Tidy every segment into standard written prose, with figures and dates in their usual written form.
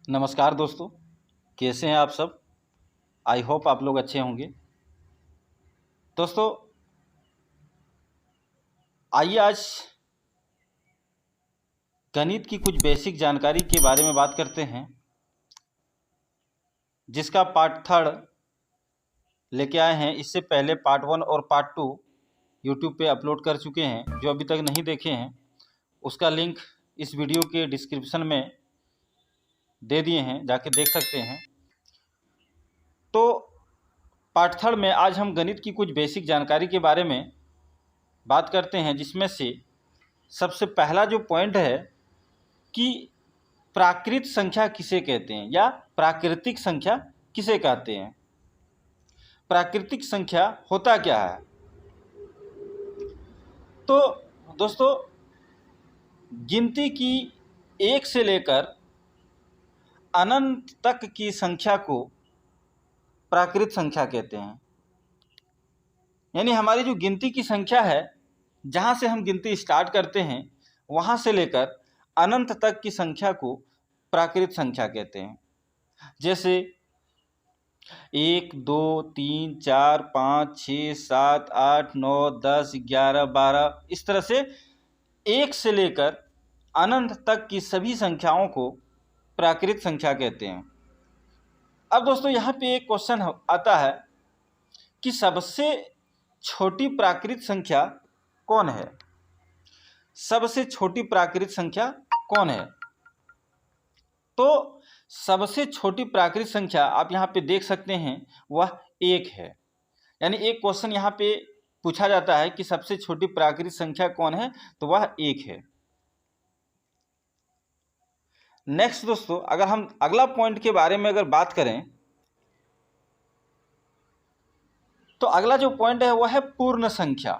नमस्कार दोस्तों, कैसे हैं आप सब। आई होप आप लोग अच्छे होंगे। दोस्तों, आइए आज गणित की कुछ बेसिक जानकारी के बारे में बात करते हैं, जिसका पार्ट 3 लेके आए हैं। इससे पहले पार्ट 1 और पार्ट 2 यूट्यूब पे अपलोड कर चुके हैं। जो अभी तक नहीं देखे हैं उसका लिंक इस वीडियो के डिस्क्रिप्शन में दे दिए हैं, जाके देख सकते हैं। तो पार्ट 3 में आज हम गणित की कुछ बेसिक जानकारी के बारे में बात करते हैं, जिसमें से सबसे पहला जो पॉइंट है कि प्राकृत संख्या किसे कहते हैं या प्राकृतिक संख्या किसे कहते हैं। प्राकृतिक संख्या होता क्या है। तो दोस्तों, गिनती की 1 से लेकर अनंत तक की संख्या को प्राकृत संख्या कहते हैं। यानी हमारी जो गिनती की संख्या है, जहाँ से हम गिनती स्टार्ट करते हैं वहाँ से लेकर अनंत तक की संख्या को प्राकृत संख्या कहते हैं। जैसे 1, 2, 3, 4, 5, 6, 7, 8, 9, 10, 11, 12, इस तरह से 1 से लेकर अनंत तक की सभी संख्याओं को प्राकृत संख्या कहते हैं। अब दोस्तों, यहाँ पे एक क्वेश्चन आता है कि सबसे छोटी प्राकृत संख्या कौन है। सबसे छोटी प्राकृत संख्या कौन है। तो सबसे छोटी प्राकृत संख्या आप यहाँ पे देख सकते हैं, वह 1 है। यानी एक क्वेश्चन यहाँ पे पूछा जाता है कि सबसे छोटी प्राकृत संख्या कौन है, तो वह 1 है। नेक्स्ट दोस्तों, अगर हम अगला पॉइंट के बारे में अगर बात करें, तो अगला जो पॉइंट है वह है पूर्ण संख्या।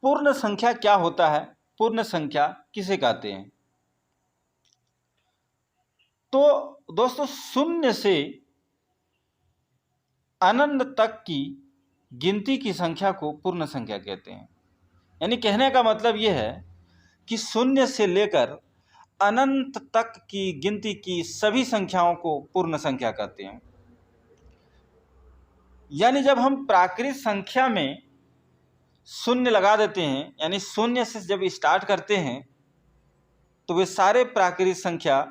पूर्ण संख्या क्या होता है, पूर्ण संख्या किसे कहते हैं। तो दोस्तों, 0 से अनंत तक की गिनती की संख्या को पूर्ण संख्या कहते हैं। यानी कहने का मतलब यह है कि 0 से लेकर अनंत तक की गिनती की सभी संख्याओं को पूर्ण संख्या कहते हैं। यानी जब हम प्राकृत संख्या में 0 लगा देते हैं, यानी 0 से जब स्टार्ट करते हैं, तो वे सारे प्राकृत संख्या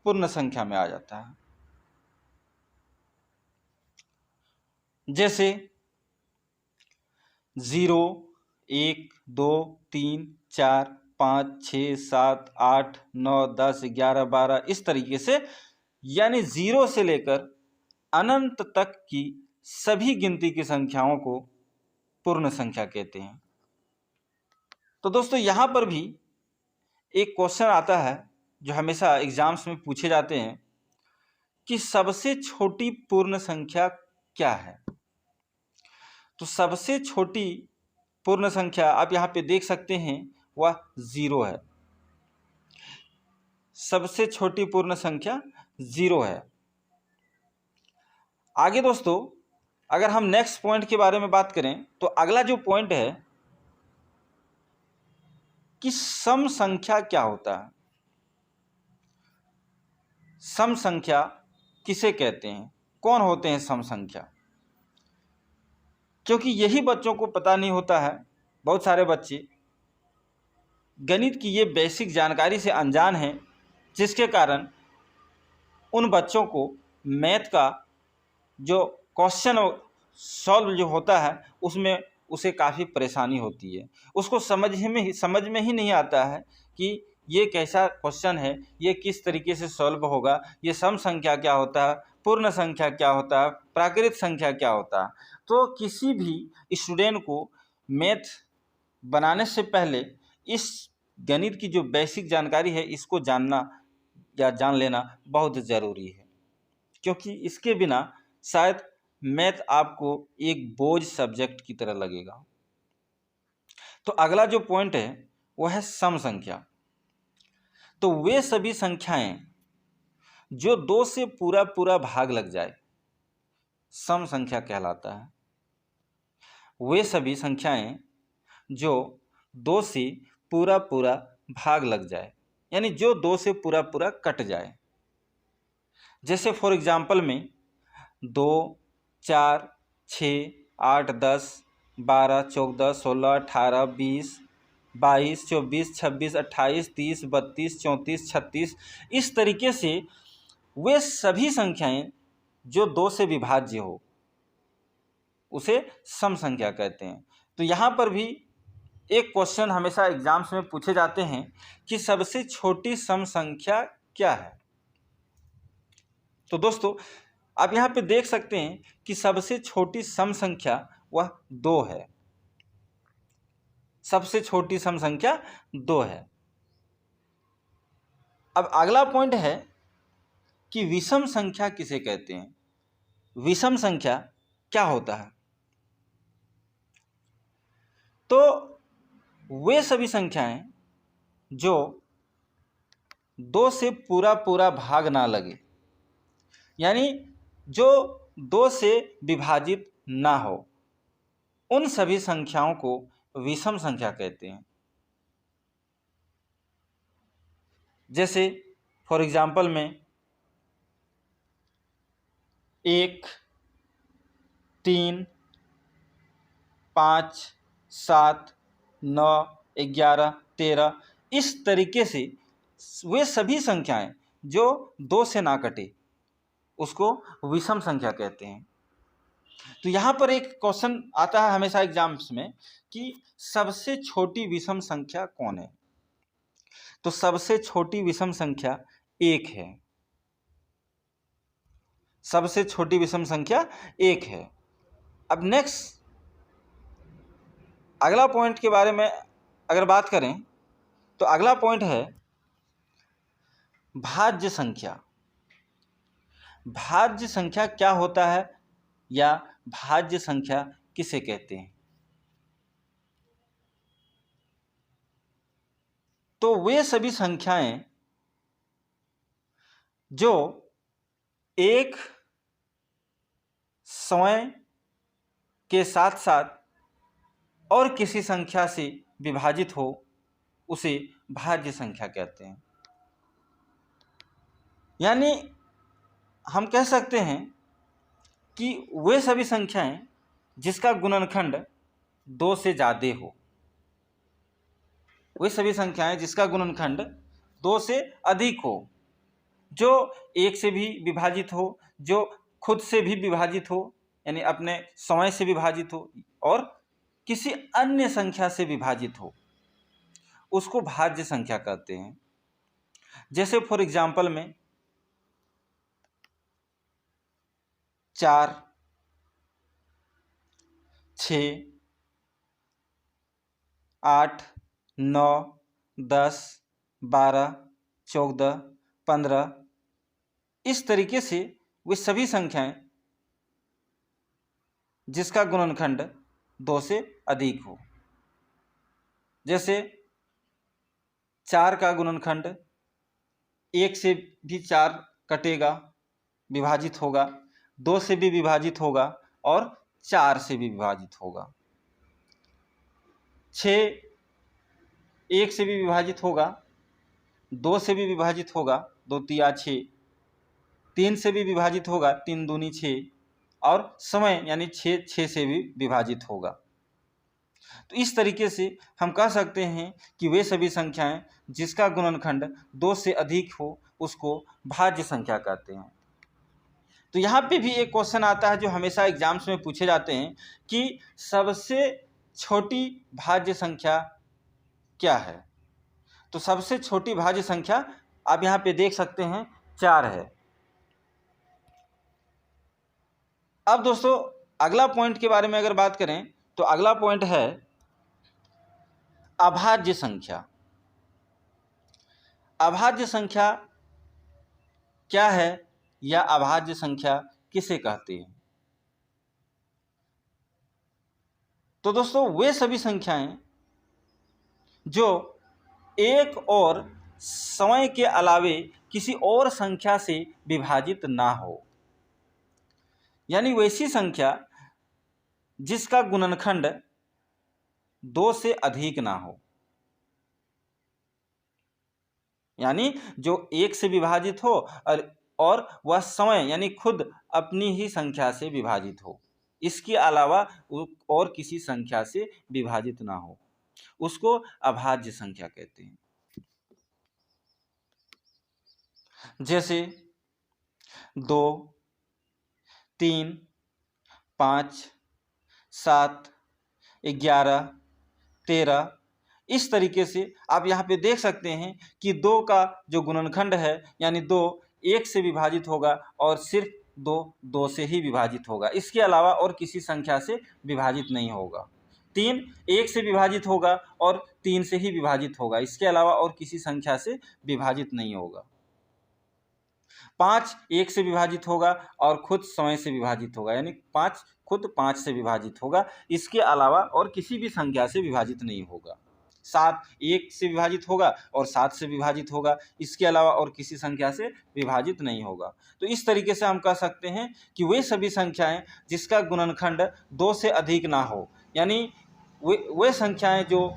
पूर्ण संख्या में आ जाता है। जैसे 0, 1, 2, 3, 4, 5, 6, 7, 8, 9, 10, 11, 12, इस तरीके से। यानी 0 से लेकर अनंत तक की सभी गिनती की संख्याओं को पूर्ण संख्या कहते हैं। तो दोस्तों, यहाँ पर भी एक क्वेश्चन आता है जो हमेशा एग्जाम्स में पूछे जाते हैं कि सबसे छोटी पूर्ण संख्या क्या है। तो सबसे छोटी पूर्ण संख्या आप यहाँ पे देख सकते हैं, वह 0 है। सबसे छोटी पूर्ण संख्या 0 है। आगे दोस्तों, अगर हम नेक्स्ट पॉइंट के बारे में बात करें, तो अगला जो पॉइंट है कि सम संख्या क्या होता है। सम संख्या किसे कहते हैं, कौन होते हैं सम संख्या। क्योंकि यही बच्चों को पता नहीं होता है। बहुत सारे बच्चे गणित की ये बेसिक जानकारी से अनजान हैं, जिसके कारण उन बच्चों को मैथ का जो क्वेश्चन सॉल्व जो होता है उसमें उसे काफ़ी परेशानी होती है। उसको समझ में ही नहीं आता है कि ये कैसा क्वेश्चन है, ये किस तरीके से सॉल्व होगा, ये सम संख्या क्या होता है, पूर्ण संख्या क्या होता है, प्राकृत संख्या क्या होता है। तो किसी भी स्टूडेंट को मैथ बनाने से पहले इस गणित की जो बेसिक जानकारी है इसको जानना या जान लेना बहुत ज़रूरी है, क्योंकि इसके बिना शायद मैथ आपको एक बोझ सब्जेक्ट की तरह लगेगा। तो अगला जो पॉइंट है वह है सम संख्या। तो वे सभी संख्याएं जो 2 से पूरा पूरा भाग लग जाए, सम संख्या कहलाता है। वे सभी संख्याएं जो 2 से पूरा पूरा भाग लग जाए, यानी जो 2 से पूरा पूरा कट जाए। जैसे फॉर एग्जाम्पल में 2, 4, 6, 8, 10, 12, 14, 16, 18, 20, 22, 24, 26, 28, 30, 32, 34, 36, इस तरीके से वे सभी संख्याएं जो 2 से विभाज्य हो उसे सम संख्या कहते हैं। तो यहाँ पर भी एक क्वेश्चन हमेशा एग्जाम्स में पूछे जाते हैं कि सबसे छोटी सम संख्या क्या है। तो दोस्तों आप यहाँ पे देख सकते हैं कि सबसे छोटी सम संख्या वह 2 है। सबसे छोटी सम संख्या 2 है। अब अगला पॉइंट है कि विषम संख्या किसे कहते हैं। विषम संख्या क्या होता है? तो वे सभी संख्याएं जो 2 से पूरा पूरा भाग ना लगे, यानी जो 2 से विभाजित ना हो, उन सभी संख्याओं को विषम संख्या कहते हैं। जैसे फॉर एग्जाम्पल में 1, 3, 5, 7, 9, 11, 13, इस तरीके से वे सभी संख्याएं जो 2 से ना कटे उसको विषम संख्या कहते हैं। तो यहाँ पर एक क्वेश्चन आता है हमेशा एग्जाम्स में कि सबसे छोटी विषम संख्या कौन है। तो सबसे छोटी विषम संख्या 1 है। सबसे छोटी विषम संख्या 1 है। अब नेक्स्ट अगला पॉइंट के बारे में अगर बात करें तो अगला पॉइंट है भाज्य संख्या। भाज्य संख्या क्या होता है या भाज्य संख्या किसे कहते हैं? तो वे सभी संख्याएं जो एक समय के साथ साथ और किसी संख्या से विभाजित हो उसे भाज्य संख्या कहते हैं। यानी हम कह सकते हैं कि वे सभी संख्याएं जिसका गुणनखंड 2 से ज़्यादा हो, वे सभी संख्याएं जिसका गुणनखंड 2 से अधिक हो, जो 1 से भी विभाजित हो, जो खुद से भी विभाजित हो यानी अपने समय से विभाजित हो और किसी अन्य संख्या से विभाजित हो, उसको भाज्य संख्या कहते हैं। जैसे फॉर एग्जाम्पल में 4, 6, 8, 9, 10, 12, 14, 15, इस तरीके से वे सभी संख्याएं जिसका गुणनखंड 2 से अधिक हो। जैसे 4 का गुणनखंड 1 से भी 4 कटेगा, विभाजित होगा, 2 से भी विभाजित होगा और 4 से भी विभाजित होगा। 6 1 से भी विभाजित होगा, 2 से भी विभाजित होगा, 2 तिया 6, 3 से भी विभाजित होगा, 3 दूनी 6 और समय यानी 6 से भी विभाजित होगा। तो इस तरीके से हम कह सकते हैं कि वे सभी संख्याएं जिसका गुणनखंड 2 से अधिक हो उसको भाज्य संख्या कहते हैं। तो यहाँ पे भी एक क्वेश्चन आता है जो हमेशा एग्जाम्स में पूछे जाते हैं कि सबसे छोटी भाज्य संख्या क्या है। तो सबसे छोटी भाज्य संख्या आप यहाँ पे देख सकते हैं 4 है। अब दोस्तों अगला पॉइंट के बारे में अगर बात करें तो अगला पॉइंट है अभाज्य संख्या। अभाज्य संख्या क्या है या अभाज्य संख्या किसे कहते हैं? तो दोस्तों वे सभी संख्याएं जो एक और समय के अलावे किसी और संख्या से विभाजित ना हो, यानी वैसी संख्या जिसका गुणनखंड 2 से अधिक ना हो, यानी जो 1 से विभाजित हो और वह समय यानी खुद अपनी ही संख्या से विभाजित हो, इसके अलावा और किसी संख्या से विभाजित ना हो, उसको अभाज्य संख्या कहते हैं। जैसे 2, 3, 5, 7, 11, 13 इस तरीके से आप यहाँ पे देख सकते हैं कि 2 का जो गुणनखंड है यानी 2 1 से विभाजित होगा और सिर्फ 2 से ही विभाजित होगा, इसके अलावा और किसी संख्या से विभाजित नहीं होगा। 3 1 से विभाजित होगा और 3 से ही विभाजित होगा, इसके अलावा और किसी संख्या से विभाजित नहीं होगा। 5 1 से विभाजित होगा और खुद समय से विभाजित होगा, यानी 5 खुद 5 से विभाजित होगा, इसके अलावा और किसी भी संख्या से विभाजित नहीं होगा। 7 1 से विभाजित होगा और 7 से विभाजित होगा, इसके अलावा और किसी संख्या से विभाजित नहीं होगा। तो इस तरीके से हम कह सकते हैं कि वे सभी संख्याएं जिसका गुणनखंड 2 से अधिक ना हो, यानी वे संख्याएं जो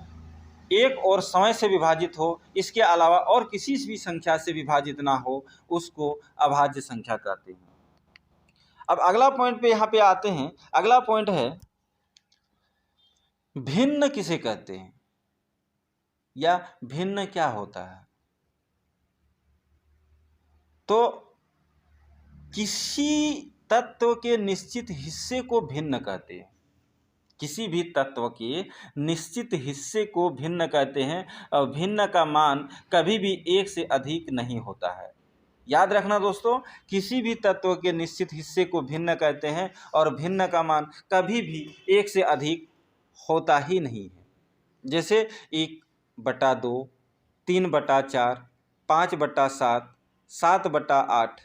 1 और समय से विभाजित हो, इसके अलावा और किसी भी संख्या से विभाजित ना हो, उसको अभाज्य संख्या कहते हैं। अब अगला पॉइंट पे यहाँ पे आते हैं। अगला पॉइंट है भिन्न किसे कहते हैं या भिन्न क्या होता है। तो किसी तत्व के निश्चित हिस्से को भिन्न कहते हैं, किसी भी तत्व के निश्चित हिस्से को भिन्न कहते हैं और भिन्न का मान कभी भी 1 से अधिक नहीं होता है। याद रखना दोस्तों, किसी भी तत्व के निश्चित हिस्से को भिन्न कहते हैं और भिन्न का मान कभी भी 1 से अधिक होता ही नहीं है। जैसे 1/2, 3/4, 5/7, 7/8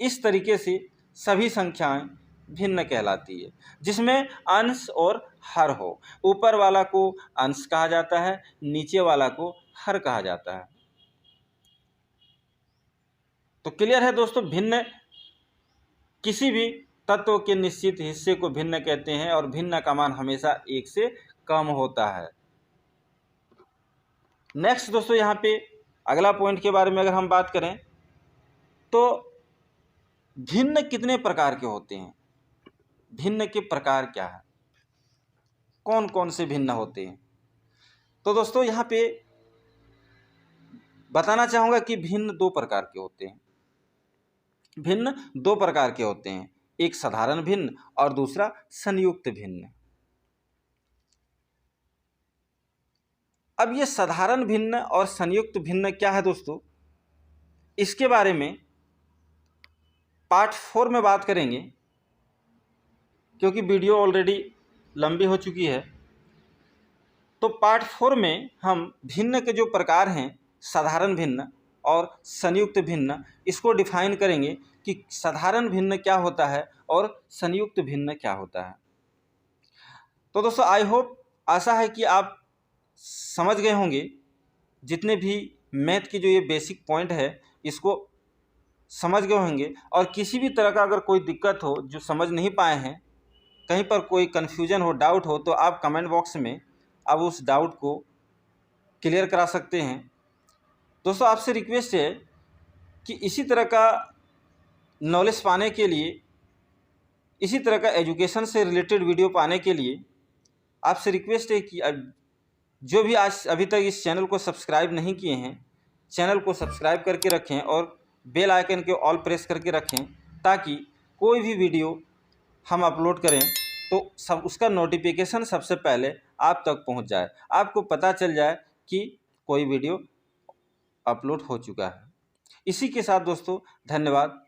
इस तरीके से सभी संख्याएं भिन्न कहलाती है, जिसमें अंश और हर हो। ऊपर वाला को अंश कहा जाता है, नीचे वाला को हर कहा जाता है। तो क्लियर है दोस्तों, भिन्न किसी भी तत्व के निश्चित हिस्से को भिन्न कहते हैं और भिन्न का मान हमेशा 1 से कम होता है। नेक्स्ट दोस्तों, यहाँ पे अगला पॉइंट के बारे में अगर हम बात करें तो भिन्न कितने प्रकार के होते हैं, भिन्न के प्रकार क्या है, कौन कौन से भिन्न होते हैं। तो दोस्तों यहाँ पे बताना चाहूँगा कि भिन्न 2 प्रकार के होते हैं। भिन्न 2 प्रकार के होते हैं, एक साधारण भिन्न और दूसरा संयुक्त भिन्न। अब ये साधारण भिन्न और संयुक्त भिन्न क्या है दोस्तों, इसके बारे में पार्ट 4 में बात करेंगे, क्योंकि वीडियो ऑलरेडी लंबी हो चुकी है। तो पार्ट 4 में हम भिन्न के जो प्रकार हैं, साधारण भिन्न और संयुक्त भिन्न, इसको डिफाइन करेंगे कि साधारण भिन्न क्या होता है और संयुक्त भिन्न क्या होता है। तो दोस्तों आई होप, आशा है कि आप समझ गए होंगे, जितने भी मैथ की जो ये बेसिक पॉइंट है इसको समझ गए होंगे। और किसी भी तरह का अगर कोई दिक्कत हो जो समझ नहीं पाए हैं, कहीं पर कोई कन्फ्यूजन हो, डाउट हो, तो आप कमेंट बॉक्स में आप उस डाउट को क्लियर करा सकते हैं। दोस्तों आपसे रिक्वेस्ट है कि इसी तरह का नॉलेज पाने के लिए, इसी तरह का एजुकेशन से रिलेटेड वीडियो पाने के लिए आपसे रिक्वेस्ट है कि जो भी आज अभी तक इस चैनल को सब्सक्राइब नहीं किए हैं, चैनल को सब्सक्राइब करके रखें और बेल आइकन के ऑल प्रेस करके रखें, ताकि कोई भी वीडियो हम अपलोड करें तो उसका नोटिफिकेशन सबसे पहले आप तक पहुंच जाए, आपको पता चल जाए कि कोई वीडियो अपलोड हो चुका है। इसी के साथ दोस्तों धन्यवाद।